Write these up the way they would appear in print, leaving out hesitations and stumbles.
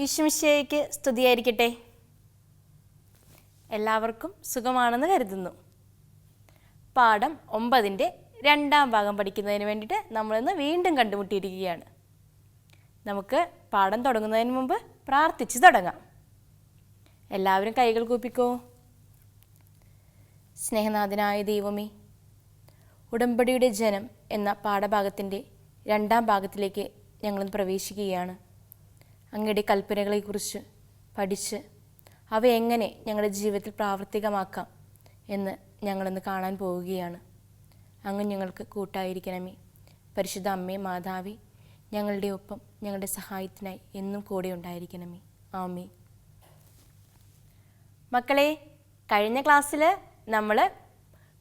ഈശോമിശിഹായ്ക്ക് സ്തുതിയായിരിക്കട്ടെ. എല്ലാവർക്കും സുഖമാണെന്ന് കരുതുന്നു. പാഠം 9-ന്റെ 2-ാം ഭാഗം പഠിക്കുന്നതിന് വേണ്ടിയിട്ട് നമ്മളിന്ന് വീണ്ടും കണ്ടുമുട്ടിയിരിക്കുകയാണ്. നമുക്ക് പാഠം തുടങ്ങുന്നതിന് മുമ്പ് പ്രാർത്ഥിച്ച് തുടങ്ങാം. എല്ലാവരും കൈകൾ കൂപ്പിക്കോ. സ്നേഹനാഥനായ ദൈവമേ, ഉടമ്പടിയുടെ ജനം എന്ന പാഠഭാഗത്തിൻ്റെ 2-ാം ഭാഗത്തിലേക്ക് ഞങ്ങളിന്ന് പ്രവേശിക്കുകയാണ്. അങ്ങയുടെ കൽപ്പനകളെക്കുറിച്ച് പഠിച്ച് അവ എങ്ങനെ ഞങ്ങളുടെ ജീവിതത്തിൽ പ്രാവർത്തികമാക്കാം എന്ന് ഞങ്ങളിന്ന് കാണാൻ പോവുകയാണ്. അങ്ങ് ഞങ്ങൾക്ക് കൂട്ടായിരിക്കണമേ. പരിശുദ്ധ അമ്മേ മാതാവേ, ഞങ്ങളുടെ ഒപ്പം ഞങ്ങളുടെ സഹായത്തിനായി എന്നും കൂടെ ഉണ്ടായിരിക്കണമേ. ആമേൻ. മക്കളെ, കഴിഞ്ഞ ക്ലാസ്സിൽ നമ്മൾ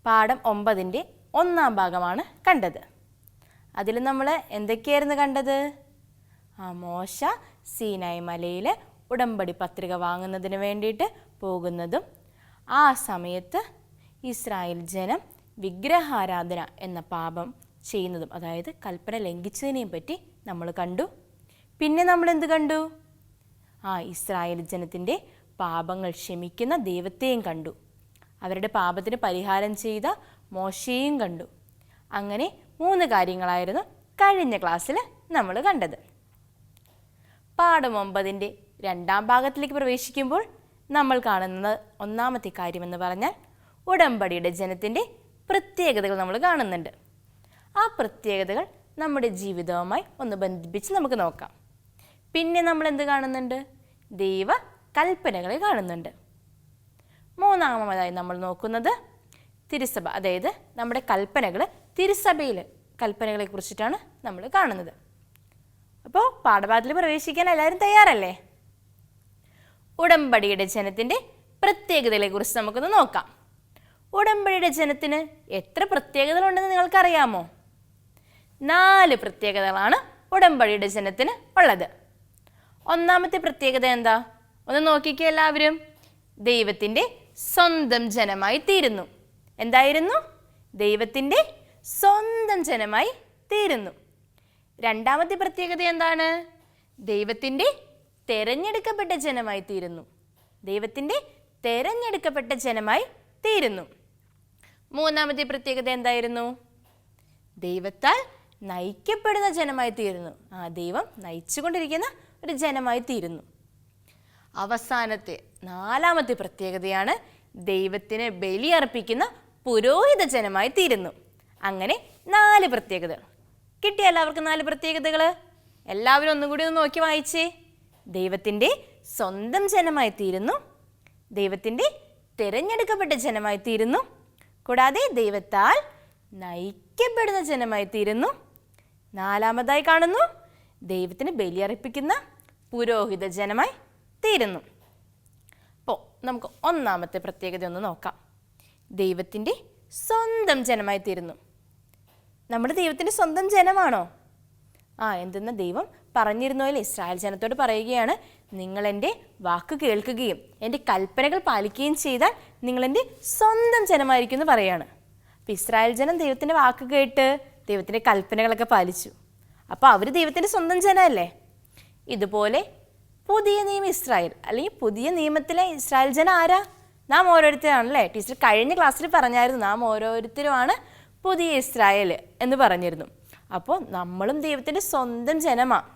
പാഠം 9-ന്റെ 1-ാം ഭാഗമാണ് കണ്ടത്. അതിൽ നമ്മൾ എന്തൊക്കെയായിരുന്നു കണ്ടത്? മോശ സീനായ് മലയിൽ ഉടമ്പടി പത്രിക വാങ്ങുന്നതിന് വേണ്ടിയിട്ട് പോകുന്നതും ആ സമയത്ത് ഇസ്രായേൽ ജനം വിഗ്രഹാരാധന എന്ന പാപം ചെയ്യുന്നതും, അതായത് കൽപ്പന ലംഘിച്ചതിനെയും പറ്റി നമ്മൾ കണ്ടു. പിന്നെ നമ്മൾ എന്ത് കണ്ടു? ഇസ്രായേൽ ജനത്തിൻ്റെ പാപങ്ങൾ ക്ഷമിക്കുന്ന ദൈവത്തെയും കണ്ടു. അവരുടെ പാപത്തിന് പരിഹാരം ചെയ്ത മോശയെയും കണ്ടു. അങ്ങനെ 3 കാര്യങ്ങളായിരുന്നു കഴിഞ്ഞ ക്ലാസ്സിൽ നമ്മൾ കണ്ടത്. പാഠം 9-ന്റെ 2-ാം ഭാഗത്തിലേക്ക് പ്രവേശിക്കുമ്പോൾ നമ്മൾ കാണുന്നത് 1-ാമത്തെ കാര്യമെന്ന് പറഞ്ഞാൽ ഉടമ്പടിയുടെ ജനത്തിൻ്റെ പ്രത്യേകതകൾ നമ്മൾ കാണുന്നുണ്ട്. ആ പ്രത്യേകതകൾ നമ്മുടെ ജീവിതവുമായി ഒന്ന് ബന്ധിപ്പിച്ച് നമുക്ക് നോക്കാം. പിന്നെ നമ്മൾ എന്ത് കാണുന്നുണ്ട്? ദൈവ കൽപ്പനകളെ കാണുന്നുണ്ട്. 3-ാമതായി നമ്മൾ നോക്കുന്നത് തിരുസഭ, അതായത് നമ്മുടെ കൽപ്പനകൾ തിരുസഭയിലെ കൽപ്പനകളെ കുറിച്ചിട്ടാണ് നമ്മൾ കാണുന്നത്. അപ്പോൾ പാഠഭാഗത്തിൽ പ്രവേശിക്കാൻ എല്ലാവരും തയ്യാറല്ലേ? ഉടമ്പടിയുടെ ജനത്തിൻ്റെ പ്രത്യേകതകളെ കുറിച്ച് നമുക്കൊന്ന് നോക്കാം. ഉടമ്പടിയുടെ ജനത്തിന് എത്ര പ്രത്യേകതകളുണ്ടെന്ന് നിങ്ങൾക്കറിയാമോ? 4 പ്രത്യേകതകളാണ് ഉടമ്പടിയുടെ ജനത്തിന് ഉള്ളത്. 1-ാമത്തെ പ്രത്യേകത എന്താ? ഒന്ന് നോക്കിക്കേ എല്ലാവരും. ദൈവത്തിൻ്റെ സ്വന്തം ജനമായി തീരുന്നു. എന്തായിരുന്നു? ദൈവത്തിൻ്റെ സ്വന്തം ജനമായി തീരുന്നു. 2-ാമത്തെ പ്രത്യേകത എന്താണ്? ദൈവത്തിൻ്റെ തെരഞ്ഞെടുക്കപ്പെട്ട ജനമായി തീരുന്നു. ദൈവത്തിൻ്റെ തെരഞ്ഞെടുക്കപ്പെട്ട ജനമായി തീരുന്നു. 3-ാമത്തെ പ്രത്യേകത എന്തായിരുന്നു? ദൈവത്താൽ നയിക്കപ്പെടുന്ന ജനമായി തീരുന്നു. ദൈവം നയിച്ചുകൊണ്ടിരിക്കുന്ന ഒരു ജനമായി തീരുന്നു. അവസാനത്തെ 4-ാമത്തെ പ്രത്യേകതയാണ് ദൈവത്തിന് ബലിയർപ്പിക്കുന്ന പുരോഹിത ജനമായി തീരുന്നു. അങ്ങനെ 4 പ്രത്യേകതകൾ കിട്ടിയ എല്ലാവർക്കും. 4 പ്രത്യേകതകൾ എല്ലാവരും ഒന്നും കൂടി ഒന്ന് നോക്കി വായിച്ചേ. ദൈവത്തിൻ്റെ സ്വന്തം ജനമായി തീരുന്നു, ദൈവത്തിൻ്റെ തിരഞ്ഞെടുക്കപ്പെട്ട ജനമായി തീരുന്നു, കൂടാതെ ദൈവത്താൽ നയിക്കപ്പെടുന്ന ജനമായി തീരുന്നു, 4-ാമതായി കാണുന്നു ദൈവത്തിന് ബലിയർപ്പിക്കുന്ന പുരോഹിത ജനമായി തീരുന്നു. അപ്പോൾ നമുക്ക് 1-ാമത്തെ പ്രത്യേകത ഒന്ന് നോക്കാം. ദൈവത്തിൻ്റെ സ്വന്തം ജനമായി തീരുന്നു. നമ്മുടെ ദൈവത്തിൻ്റെ സ്വന്തം ജനമാണോ? എന്തെന്ന് ദൈവം പറഞ്ഞിരുന്നോലെ, ഇസ്രായേൽ ജനത്തോട് പറയുകയാണ്, നിങ്ങൾ എൻ്റെ വാക്ക് കേൾക്കുകയും എൻ്റെ കൽപ്പനകൾ പാലിക്കുകയും ചെയ്താൽ നിങ്ങൾ എൻ്റെ സ്വന്തം ജനമായിരിക്കും എന്ന് പറയുകയാണ്. അപ്പോൾ ഇസ്രായേൽ ജനം ദൈവത്തിൻ്റെ വാക്ക് കേട്ട് ദൈവത്തിൻ്റെ കൽപ്പനകളൊക്കെ പാലിച്ചു. അപ്പോൾ അവർ ദൈവത്തിൻ്റെ സ്വന്തം ജനമല്ലേ? ഇതുപോലെ പുതിയ നിയമ ഇസ്രായേൽ, അല്ലെങ്കിൽ പുതിയ നിയമത്തിലെ ഇസ്രായേൽ ജനം ആരാ? നാം ഓരോരുത്തരാണല്ലേ. ടീച്ചർ കഴിഞ്ഞ ക്ലാസ്സിൽ പറഞ്ഞായിരുന്നു, നാം ഓരോരുത്തരുമാണ് പുതിയ ഇസ്രായേൽ എന്ന് പറഞ്ഞിരുന്നു. അപ്പോൾ നമ്മളും ദൈവത്തിൻ്റെ സ്വന്തം ജനമാണ്.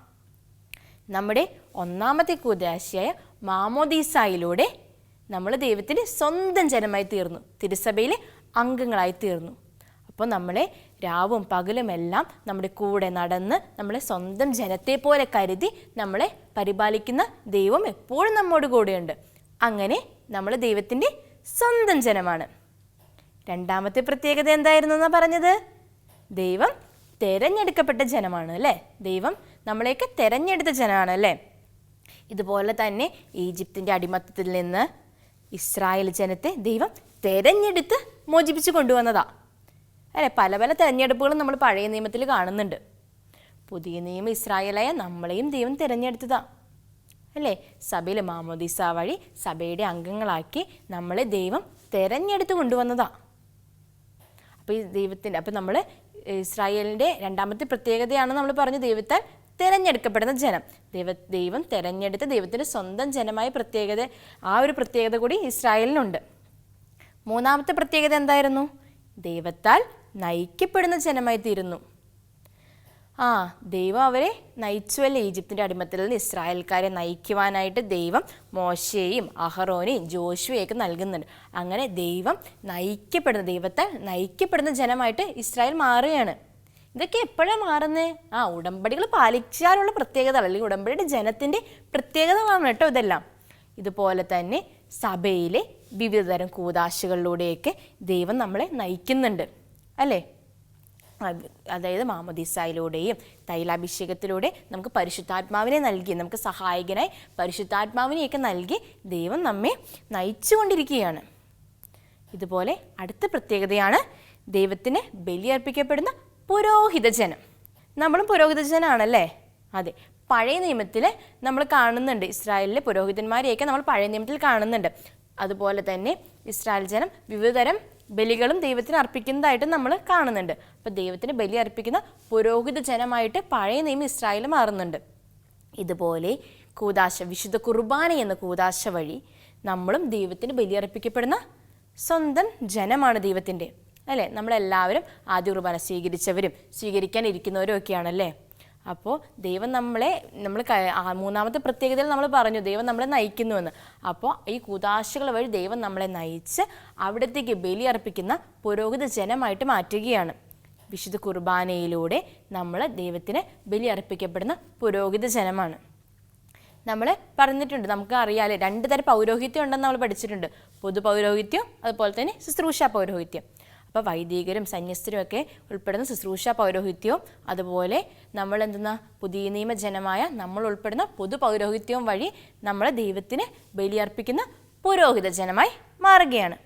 നമ്മുടെ 1-ാമത്തെ കൂദാശയായ മാമോദീസായിലൂടെ നമ്മൾ ദൈവത്തിൻ്റെ സ്വന്തം ജനമായി തീർന്നു, തിരുസഭയിലെ അംഗങ്ങളായി തീർന്നു. അപ്പോൾ നമ്മളെ രാവും പകലും എല്ലാം നമ്മുടെ കൂടെ നടന്ന് നമ്മളെ സ്വന്തം ജനത്തെ പോലെ കരുതി നമ്മളെ പരിപാലിക്കുന്ന ദൈവം എപ്പോഴും നമ്മോട് കൂടെയുണ്ട്. അങ്ങനെ നമ്മൾ ദൈവത്തിൻ്റെ സ്വന്തം ജനമാണ്. 2-ാമത്തെ പ്രത്യേകത എന്തായിരുന്നു എന്നാ പറഞ്ഞത്? ദൈവം തെരഞ്ഞെടുക്കപ്പെട്ട ജനമാണ് അല്ലേ? ദൈവം നമ്മളെയൊക്കെ തെരഞ്ഞെടുത്ത ജനമാണ് അല്ലേ? ഇതുപോലെ തന്നെ ഈജിപ്തിൻ്റെ അടിമത്തത്തിൽ നിന്ന് ഇസ്രായേൽ ജനത്തെ ദൈവം തെരഞ്ഞെടുത്ത് മോചിപ്പിച്ച് കൊണ്ടുവന്നതാ അല്ലേ? പല പല തെരഞ്ഞെടുപ്പുകളും നമ്മൾ പഴയ നിയമത്തിൽ കാണുന്നുണ്ട്. പുതിയ നിയമം ഇസ്രായേലായ നമ്മളെയും ദൈവം തിരഞ്ഞെടുത്തതാ അല്ലേ? സഭയിൽ മാമോദീസ വഴി സഭയുടെ അംഗങ്ങളാക്കി നമ്മളെ ദൈവം തിരഞ്ഞെടുത്ത് കൊണ്ടുവന്നതാ. അപ്പോൾ ഈ ദൈവത്തിൻ്റെ, അപ്പോൾ നമ്മൾ ഇസ്രായേലിൻ്റെ 2-ാമത്തെ പ്രത്യേകതയാണ് നമ്മൾ പറഞ്ഞു, ദൈവത്താൽ തിരഞ്ഞെടുക്കപ്പെടുന്ന ജനം. ദൈവം തിരഞ്ഞെടുത്ത ദൈവത്തിൻ്റെ സ്വന്തം ജനമായ പ്രത്യേകത, ആ ഒരു പ്രത്യേകത കൂടി ഇസ്രായേലിനുണ്ട്. മൂന്നാമത്തെ പ്രത്യേകത എന്തായിരുന്നു? ദൈവത്താൽ നയിക്കപ്പെടുന്ന ജനമായി തീരുന്നു. ദൈവം അവരെ നയിച്ചുവല്ലേ ഈജിപ്തിൻ്റെ അടിമത്തിൽ നിന്ന് ഇസ്രായേൽക്കാരെ നയിക്കുവാനായിട്ട് ദൈവം മോശയെയും അഹറോനെയും ജോഷുവയൊക്കെ നൽകുന്നുണ്ട്. അങ്ങനെ ദൈവത്താൽ നയിക്കപ്പെടുന്ന ജനമായിട്ട് ഇസ്രായേൽ മാറുകയാണ്. ഇതൊക്കെ എപ്പോഴാണ് മാറുന്നത്? ഉടമ്പടികൾ പാലിച്ചാലുള്ള പ്രത്യേകത, അല്ലെങ്കിൽ ഉടമ്പടിയുടെ ജനത്തിൻ്റെ പ്രത്യേകതകളാണ് കേട്ടോ ഇതെല്ലാം. ഇതുപോലെ തന്നെ സഭയിലെ വിവിധതരം കൂദാശകളിലൂടെയൊക്കെ ദൈവം നമ്മളെ നയിക്കുന്നുണ്ട് അല്ലേ? അതായത് മാമോദീസായിലൂടെയും തൈലാഭിഷേകത്തിലൂടെ നമുക്ക് പരിശുദ്ധാത്മാവിനെ നൽകി, നമുക്ക് സഹായകനായി പരിശുദ്ധാത്മാവിനെയൊക്കെ നൽകി ദൈവം നമ്മെ നയിച്ചുകൊണ്ടിരിക്കുകയാണ്. ഇതുപോലെ അടുത്ത പ്രത്യേകതയാണ് ദൈവത്തിന് ബലിയർപ്പിക്കപ്പെടുന്ന പുരോഹിത ജനം. നമ്മളും പുരോഹിത ജനമാണല്ലേ? അതെ. പഴയ നിയമത്തിൽ നമ്മൾ കാണുന്നുണ്ട്, ഇസ്രായേലിലെ പുരോഹിതന്മാരെയൊക്കെ നമ്മൾ പഴയ നിയമത്തിൽ കാണുന്നുണ്ട്. അതുപോലെ തന്നെ ഇസ്രായേൽ ജനം വിവിധതരം ബലികളും ദൈവത്തിന് അർപ്പിക്കുന്നതായിട്ട് നമ്മൾ കാണുന്നുണ്ട്. അപ്പോൾ ദൈവത്തിന് ബലി അർപ്പിക്കുന്ന പുരോഹിത ജനമായിട്ട് പഴയ നിയമം ഇസ്രായേൽ മാറുന്നുണ്ട്. ഇതുപോലെ കൂദാശ, വിശുദ്ധ കുർബാന എന്ന കൂദാശ വഴി നമ്മളും ദൈവത്തിന് ബലി അർപ്പിക്കപ്പെടുന്ന സ്വന്തം ജനമാണ് ദൈവത്തിൻ്റെ അല്ലേ? നമ്മളെല്ലാവരും ആദ്യ കുർബാന സ്വീകരിച്ചവരും സ്വീകരിക്കാനിരിക്കുന്നവരും ഒക്കെയാണല്ലേ? അപ്പോൾ ദൈവം നമ്മൾ മൂന്നാമത്തെ പ്രത്യേകതയിൽ നമ്മൾ പറഞ്ഞു ദൈവം നമ്മളെ നയിക്കുന്നുവെന്ന്. അപ്പോൾ ഈ കൂദാശകൾ വഴി ദൈവം നമ്മളെ നയിച്ച് അവിടത്തേക്ക് ബലി അർപ്പിക്കുന്ന പുരോഹിത ജനമായിട്ട് മാറ്റുകയാണ്. വിശുദ്ധ കുർബാനയിലൂടെ നമ്മൾ ദൈവത്തിന് ബലി അർപ്പിക്കപ്പെടുന്ന പുരോഹിത ജനമാണ്. നമ്മൾ പറഞ്ഞിട്ടുണ്ട്, നമുക്ക് അറിയാമല്ലേ, 2 തരം പൗരോഹിത്യം ഉണ്ടെന്ന് നമ്മൾ പഠിച്ചിട്ടുണ്ട്. പൊതു പൗരോഹിത്യം, അതുപോലെ തന്നെ ശുശ്രൂഷ പൗരോഹിത്യം. അപ്പോൾ വൈദികരും സന്യസ്തരും ഒക്കെ ഉൾപ്പെടുന്ന ശുശ്രൂഷ പൗരോഹിത്യവും, അതുപോലെ നമ്മൾ പുതിയ നിയമജനമായ നമ്മൾ ഉൾപ്പെടുന്ന പൊതു പൗരോഹിത്യവും വഴി നമ്മൾ ദൈവത്തിന് ബലിയർപ്പിക്കുന്ന പുരോഹിത ജനമായി മാറുകയാണ്.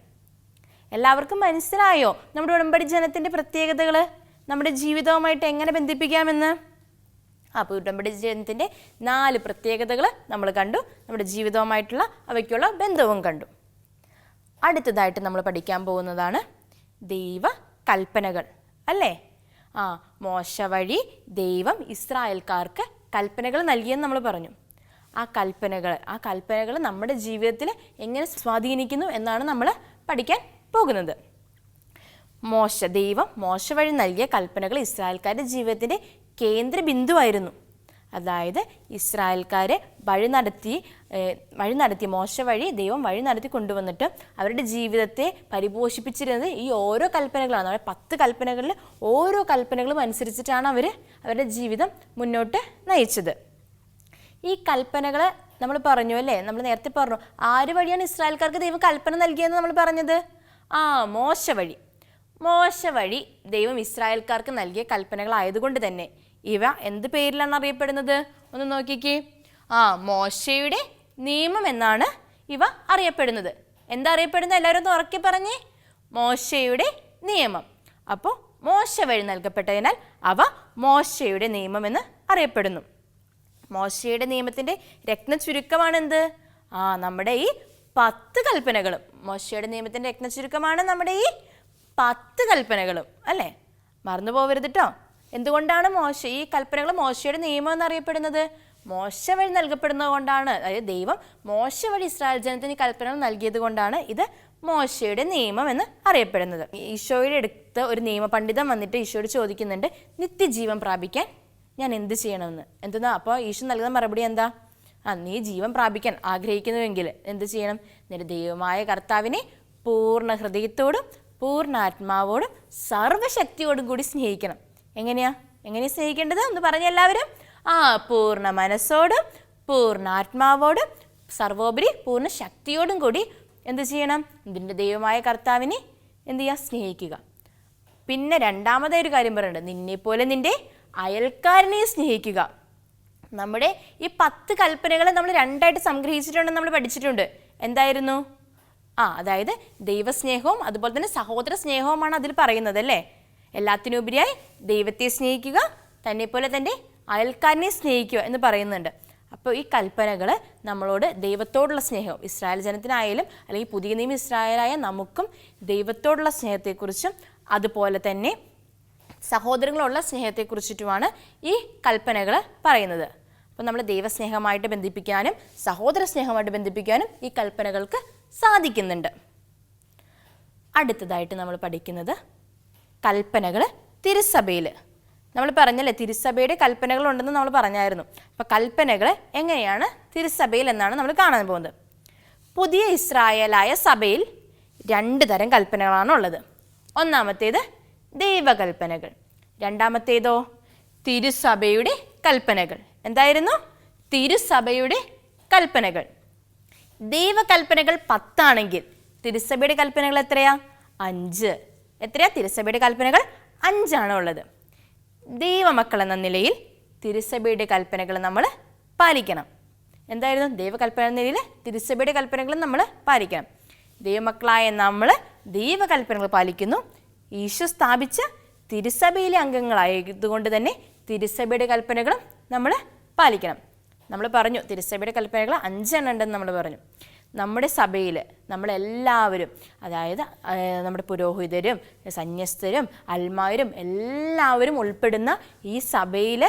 എല്ലാവർക്കും മനസ്സിലായോ നമ്മുടെ ഉടമ്പടി ജനത്തിൻ്റെ പ്രത്യേകതകൾ നമ്മുടെ ജീവിതവുമായിട്ട് എങ്ങനെ ബന്ധിപ്പിക്കാമെന്ന്? അപ്പോൾ ഉടമ്പടി ജനത്തിൻ്റെ 4 പ്രത്യേകതകൾ നമ്മൾ കണ്ടു, നമ്മുടെ ജീവിതവുമായിട്ടുള്ള അവയ്ക്കുള്ള ബന്ധവും കണ്ടു. അടുത്തതായിട്ട് നമ്മൾ പഠിക്കാൻ പോകുന്നതാണ് ദൈവ കൽപ്പനകൾ അല്ലേ? മോശ വഴി ദൈവം ഇസ്രായേൽക്കാർക്ക് കൽപ്പനകൾ നൽകിയെന്ന് നമ്മൾ പറഞ്ഞു. ആ കൽപ്പനകൾ നമ്മുടെ ജീവിതത്തിൽ എങ്ങനെ സ്വാധീനിക്കുന്നു എന്നാണ് നമ്മൾ പഠിക്കാൻ പോകുന്നത്. ദൈവം മോശ വഴി നൽകിയ കൽപ്പനകൾ ഇസ്രായേൽക്കാരുടെ ജീവിതത്തിൻ്റെ കേന്ദ്ര ബിന്ദുവായിരുന്നു. അതായത് ഇസ്രായേൽക്കാരെ വഴി നടത്തി മോശ വഴി ദൈവം വഴി നടത്തി കൊണ്ടുവന്നിട്ട് അവരുടെ ജീവിതത്തെ പരിപോഷിപ്പിച്ചിരുന്നത് ഈ ഓരോ കൽപ്പനകളാണ്. 10 കൽപ്പനകളിൽ ഓരോ കൽപ്പനകളും അനുസരിച്ചിട്ടാണ് അവരുടെ ജീവിതം മുന്നോട്ട് നയിച്ചത്. ഈ കൽപ്പനകൾ നമ്മൾ പറഞ്ഞു അല്ലേ? നമ്മൾ നേരത്തെ പറഞ്ഞു ആര് വഴിയാണ് ഇസ്രായേൽക്കാർക്ക് ദൈവം കൽപ്പന നൽകിയെന്ന് നമ്മൾ പറഞ്ഞത്? മോശ വഴി ദൈവം ഇസ്രായേൽക്കാർക്ക് നൽകിയ കൽപ്പനകളായതുകൊണ്ട് തന്നെ ഇവ എന്ത് പേരിലാണ് അറിയപ്പെടുന്നത്? ഒന്ന് നോക്കിക്കേ. മോശയുടെ നിയമം എന്നാണ് ഇവ അറിയപ്പെടുന്നത്. എന്താ അറിയപ്പെടുന്നത്? എല്ലാവരും ഒന്ന് ഉറക്കെ പറഞ്ഞേ. മോശയുടെ നിയമം. അപ്പോൾ മോശ വഴി നൽകപ്പെട്ടതിനാൽ അവ മോശയുടെ നിയമം എന്ന് അറിയപ്പെടുന്നു. മോശയുടെ നിയമത്തിൻ്റെ രത്ന ചുരുക്കമാണ് എന്ത്? നമ്മുടെ ഈ 10 കൽപ്പനകളും. മോശയുടെ നിയമത്തിൻ്റെ രത്ന ചുരുക്കമാണ് നമ്മുടെ ഈ 10 കൽപ്പനകളും അല്ലേ? മറന്നു പോകരുത് കേട്ടോ. എന്തുകൊണ്ടാണ് ഈ കൽപ്പനകൾ മോശയുടെ നിയമം എന്നറിയപ്പെടുന്നത്? മോശ വഴി നൽകപ്പെടുന്നത് കൊണ്ടാണ്. അതായത് ദൈവം മോശ വഴി ഇസ്രായേൽ ജനത്തിന് ഈ കൽപ്പനകൾ നൽകിയത് കൊണ്ടാണ് ഇത് മോശയുടെ നിയമം എന്ന് അറിയപ്പെടുന്നത്. ഈശോയുടെ അടുത്ത് ഒരു നിയമപണ്ഡിതൻ വന്നിട്ട് ഈശോയോട് ചോദിക്കുന്നുണ്ട്, നിത്യജീവൻ പ്രാപിക്കാൻ ഞാൻ എന്ത് ചെയ്യണമെന്ന്. അപ്പോൾ ഈശോ നൽകുന്ന മറുപടി എന്താ? നീ ജീവൻ പ്രാപിക്കാൻ ആഗ്രഹിക്കുന്നുവെങ്കിൽ എന്ത് ചെയ്യണം? നിന്റെ ദൈവമായ കർത്താവിനെ പൂർണ്ണ ഹൃദയത്തോടും പൂർണ്ണാത്മാവോടും സർവ്വശക്തിയോടും കൂടി സ്നേഹിക്കണം. എങ്ങനെയാ സ്നേഹിക്കേണ്ടത്? ഒന്ന് പറഞ്ഞ എല്ലാവരും. പൂർണ്ണ മനസ്സോടും പൂർണ്ണാത്മാവോടും സർവോപരി പൂർണ്ണ ശക്തിയോടും കൂടി എന്ത് ചെയ്യണം? ഇതിൻ്റെ ദൈവമായ കർത്താവിനെ എന്ത് ചെയ്യുക? സ്നേഹിക്കുക. പിന്നെ രണ്ടാമതായൊരു കാര്യം പറയുന്നുണ്ട്, നിന്നെപ്പോലെ നിൻ്റെ അയൽക്കാരനെ സ്നേഹിക്കുക. നമ്മുടെ ഈ 10 കൽപ്പനകളെ നമ്മൾ 2ആയിട്ട് സംഗ്രഹിച്ചിട്ടുണ്ടെന്ന് നമ്മൾ പഠിച്ചിട്ടുണ്ട്. എന്തായിരുന്നു? അതായത് ദൈവസ്നേഹവും അതുപോലെ തന്നെ സഹോദര സ്നേഹവുമാണ് അതിൽ പറയുന്നത് അല്ലേ? എല്ലാത്തിനുപരിയായി ദൈവത്തെ സ്നേഹിക്കുക, തന്നെപ്പോലെ തന്നെ അയൽക്കാരനെ സ്നേഹിക്കുക എന്ന് പറയുന്നുണ്ട്. അപ്പോൾ ഈ കൽപ്പനകൾ നമ്മളോട് ദൈവത്തോടുള്ള സ്നേഹം, ഇസ്രായേൽ ജനത്തിനായാലും അല്ലെങ്കിൽ പുതിയ നിയമ ഇസ്രായേലായ നമുക്കും ദൈവത്തോടുള്ള സ്നേഹത്തെക്കുറിച്ചും അതുപോലെ തന്നെ സഹോദരങ്ങളുള്ള സ്നേഹത്തെക്കുറിച്ചിട്ടുമാണ് ഈ കൽപ്പനകൾ പറയുന്നത്. അപ്പോൾ നമ്മൾ ദൈവസ്നേഹമായിട്ട് ബന്ധിപ്പിക്കാനും സഹോദര സ്നേഹമായിട്ട് ബന്ധിപ്പിക്കാനും ഈ കൽപ്പനകൾക്ക് സാധിക്കുന്നുണ്ട്. അടുത്തതായിട്ട് നമ്മൾ പഠിക്കുന്നത് കൽപ്പനകൾ തിരുസഭയിൽ. നമ്മൾ പറഞ്ഞല്ലേ തിരുസഭയുടെ കൽപ്പനകളുണ്ടെന്ന് നമ്മൾ പറഞ്ഞായിരുന്നു. അപ്പോൾ കൽപ്പനകൾ എങ്ങനെയാണ് തിരുസഭയിൽ എന്നാണ് നമ്മൾ കാണാൻ പോകുന്നത്. പുതിയ ഇസ്രായേലായ സഭയിൽ 2 തരം കൽപ്പനകളാണ് ഉള്ളത്. ഒന്നാമത്തേത് ദൈവകൽപ്പനകൾ, രണ്ടാമത്തേതോ തിരുസഭയുടെ കൽപ്പനകൾ. എന്തായിരുന്നു? തിരുസഭയുടെ കൽപ്പനകൾ. ദൈവകൽപ്പനകൾ 10 ആണെങ്കിൽ തിരുസഭയുടെ കൽപ്പനകൾ എത്രയാ? 5. എത്രയാ? തിരുസഭയുടെ കൽപ്പനകൾ 5 ആണ് ഉള്ളത്. ദൈവമക്കൾ എന്ന നിലയിൽ തിരുസഭയുടെ കൽപ്പനകൾ നമ്മൾ പാലിക്കണം. എന്തായിരുന്നു? ദൈവകൽപ്പന എന്ന നിലയിൽ തിരുസഭയുടെ കൽപ്പനകൾ നമ്മൾ പാലിക്കണം. ദൈവമക്കളായ നമ്മൾ ദൈവകൽപ്പനകൾ പാലിക്കുന്നു. ഈശോ സ്ഥാപിച്ച തിരുസഭയിലെ അംഗങ്ങളായതുകൊണ്ട് തന്നെ തിരുസഭയുടെ കൽപ്പനകളും നമ്മൾ പാലിക്കണം. നമ്മൾ പറഞ്ഞു തിരുസഭയുടെ കൽപ്പനകൾ 5 എണ്ണം ഉണ്ടെന്ന് നമ്മൾ പറഞ്ഞു. നമ്മുടെ സഭയിൽ നമ്മളെല്ലാവരും, അതായത് നമ്മുടെ പുരോഹിതരും സന്യസ്തരും അൽമാരും എല്ലാവരും ഉൾപ്പെടുന്ന ഈ സഭയിൽ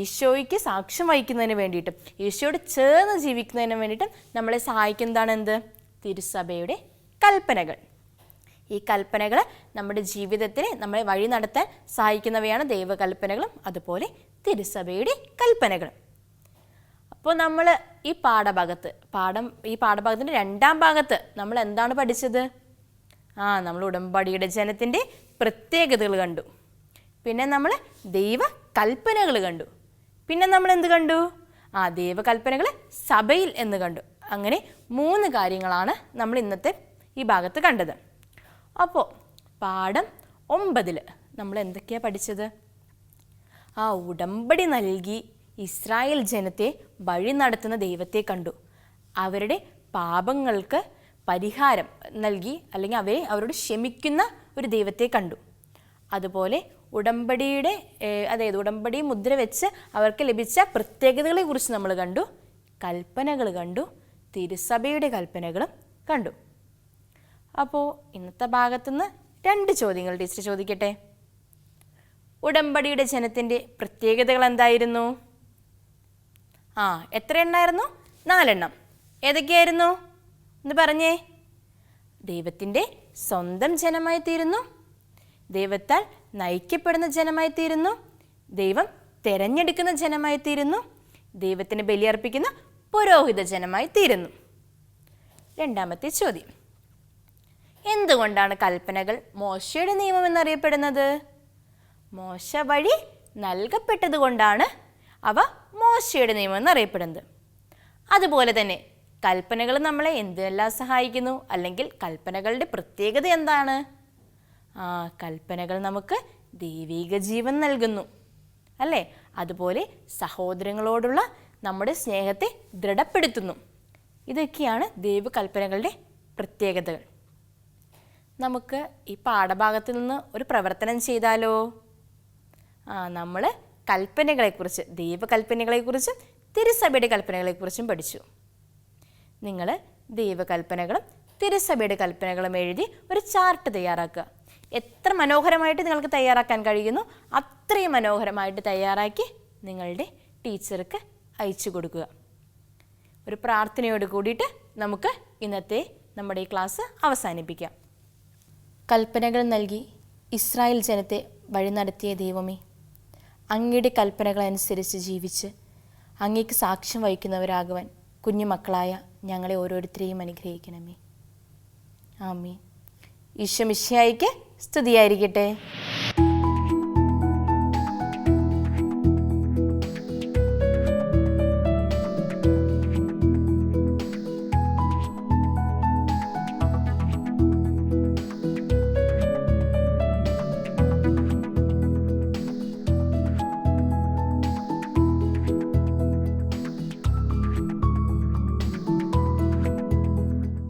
ഈശോയ്ക്ക് സാക്ഷ്യം വഹിക്കുന്നതിന് വേണ്ടിയിട്ടും ഈശോയോട് ചേർന്ന് ജീവിക്കുന്നതിന് വേണ്ടിയിട്ടും നമ്മളെ സഹായിക്കുന്നതാണ് എന്ത്? തിരുസഭയുടെ കൽപ്പനകൾ. ഈ കൽപ്പനകൾ നമ്മുടെ ജീവിതത്തിന് നമ്മളെ വഴി നടത്താൻ സഹായിക്കുന്നവയാണ് ദൈവകൽപ്പനകളും അതുപോലെ തിരുസഭയുടെ കൽപ്പനകളും. അപ്പോൾ നമ്മൾ ഈ പാഠഭാഗത്തിൻ്റെ 2ാം ഭാഗത്ത് നമ്മൾ എന്താണ് പഠിച്ചത്? നമ്മൾ ഉടമ്പടിയുടെ ജനത്തിൻ്റെ പ്രത്യേകതകൾ കണ്ടു. പിന്നെ നമ്മൾ ദൈവകൽപ്പനകൾ കണ്ടു. പിന്നെ നമ്മൾ എന്ത് കണ്ടു? ദൈവകൽപ്പനകൾ സഭയിൽ എന്ന് കണ്ടു. അങ്ങനെ 3 കാര്യങ്ങളാണ് നമ്മൾ ഇന്നത്തെ ഈ ഭാഗത്ത് കണ്ടത്. അപ്പോൾ പാഠം 9 നമ്മൾ എന്തൊക്കെയാണ് പഠിച്ചത്? ഉടമ്പടി നൽകി ഇസ്രായേൽ ജനത്തെ വഴി നടത്തുന്ന ദൈവത്തെ കണ്ടു. അവരുടെ പാപങ്ങൾക്ക് പരിഹാരം നൽകി അല്ലെങ്കിൽ അവരോട് ക്ഷമിക്കുന്ന ഒരു ദൈവത്തെ കണ്ടു. അതുപോലെ ഉടമ്പടി മുദ്ര വെച്ച് അവർക്ക് ലഭിച്ച പ്രത്യേകതകളെ കുറിച്ച് നമ്മൾ കണ്ടു. കൽപ്പനകൾ കണ്ടു. തിരുസഭയുടെ കൽപ്പനകളും കണ്ടു. അപ്പോൾ ഇന്നത്തെ ഭാഗത്തുനിന്ന് 2 ചോദ്യങ്ങൾ ടീച്ചർ ചോദിക്കട്ടെ. ഉടമ്പടിയുടെ ജനത്തിൻ്റെ പ്രത്യേകതകൾ എന്തായിരുന്നു? എത്ര എണ്ണമായിരുന്നു? 4 എണ്ണം. ഏതൊക്കെയായിരുന്നു എന്ന് പറഞ്ഞേ. ദൈവത്തിൻ്റെ സ്വന്തം ജനമായി തീരുന്നു, ദൈവത്താൽ നയിക്കപ്പെടുന്ന ജനമായി തീരുന്നു, ദൈവം തിരഞ്ഞെടുക്കുന്ന ജനമായി തീരുന്നു, ദൈവത്തിന് ബലിയർപ്പിക്കുന്ന പുരോഹിത ജനമായി തീരുന്നു. 2ാമത്തെ ചോദ്യം, എന്തുകൊണ്ടാണ് കൽപ്പനകൾ മോശയുടെ നിയമം എന്നറിയപ്പെടുന്നത്? മോശ വഴി നൽകപ്പെട്ടത് കൊണ്ടാണ് അവ മോശയുടെ നിയമം എന്നറിയപ്പെടുന്നത്. അതുപോലെ തന്നെ കൽപ്പനകൾ നമ്മളെ എന്തെല്ലാം സഹായിക്കുന്നു? അല്ലെങ്കിൽ കൽപ്പനകളുടെ പ്രത്യേകത എന്താണ്? കൽപ്പനകൾ നമുക്ക് ദൈവിക ജീവൻ നൽകുന്നു അല്ലേ? അതുപോലെ സഹോദരങ്ങളോടുള്ള നമ്മുടെ സ്നേഹത്തെ ദൃഢപ്പെടുത്തുന്നു. ഇതൊക്കെയാണ് ദൈവകൽപ്പനകളുടെ പ്രത്യേകതകൾ. നമുക്ക് ഈ പാഠഭാഗത്തിൽ നിന്ന് ഒരു പ്രവർത്തനം ചെയ്താലോ? നമ്മൾ കൽപ്പനകളെക്കുറിച്ച്, ദൈവകൽപ്പനകളെക്കുറിച്ചും തിരുസഭയുടെ കൽപ്പനകളെക്കുറിച്ചും പഠിച്ചു. നിങ്ങൾ ദൈവകൽപ്പനകളും തിരുസഭയുടെ കൽപ്പനകളും എഴുതി ഒരു ചാർട്ട് തയ്യാറാക്കുക. എത്ര മനോഹരമായിട്ട് നിങ്ങൾക്ക് തയ്യാറാക്കാൻ കഴിയുന്നു അത്രയും മനോഹരമായിട്ട് തയ്യാറാക്കി നിങ്ങളുടെ ടീച്ചർക്ക് അയച്ചു കൊടുക്കുക. ഒരു പ്രാർത്ഥനയോട് കൂടിയിട്ട് നമുക്ക് ഇന്നത്തെ നമ്മുടെ ഈ ക്ലാസ് അവസാനിപ്പിക്കാം. കൽപ്പനകൾ നൽകി ഇസ്രായേൽ ജനത്തെ വഴി നടത്തിയ ദൈവമേ, അങ്ങയുടെ കൽപ്പനകളനുസരിച്ച് ജീവിച്ച് അങ്ങേക്ക് സാക്ഷ്യം വഹിക്കുന്നവരാകുവാൻ കുഞ്ഞുമക്കളായ ഞങ്ങളെ ഓരോരുത്തരെയും അനുഗ്രഹിക്കണമേ. ആമേൻ. ഈശോ മിശിഹായിക്ക് സ്തുതിയായിരിക്കട്ടെ.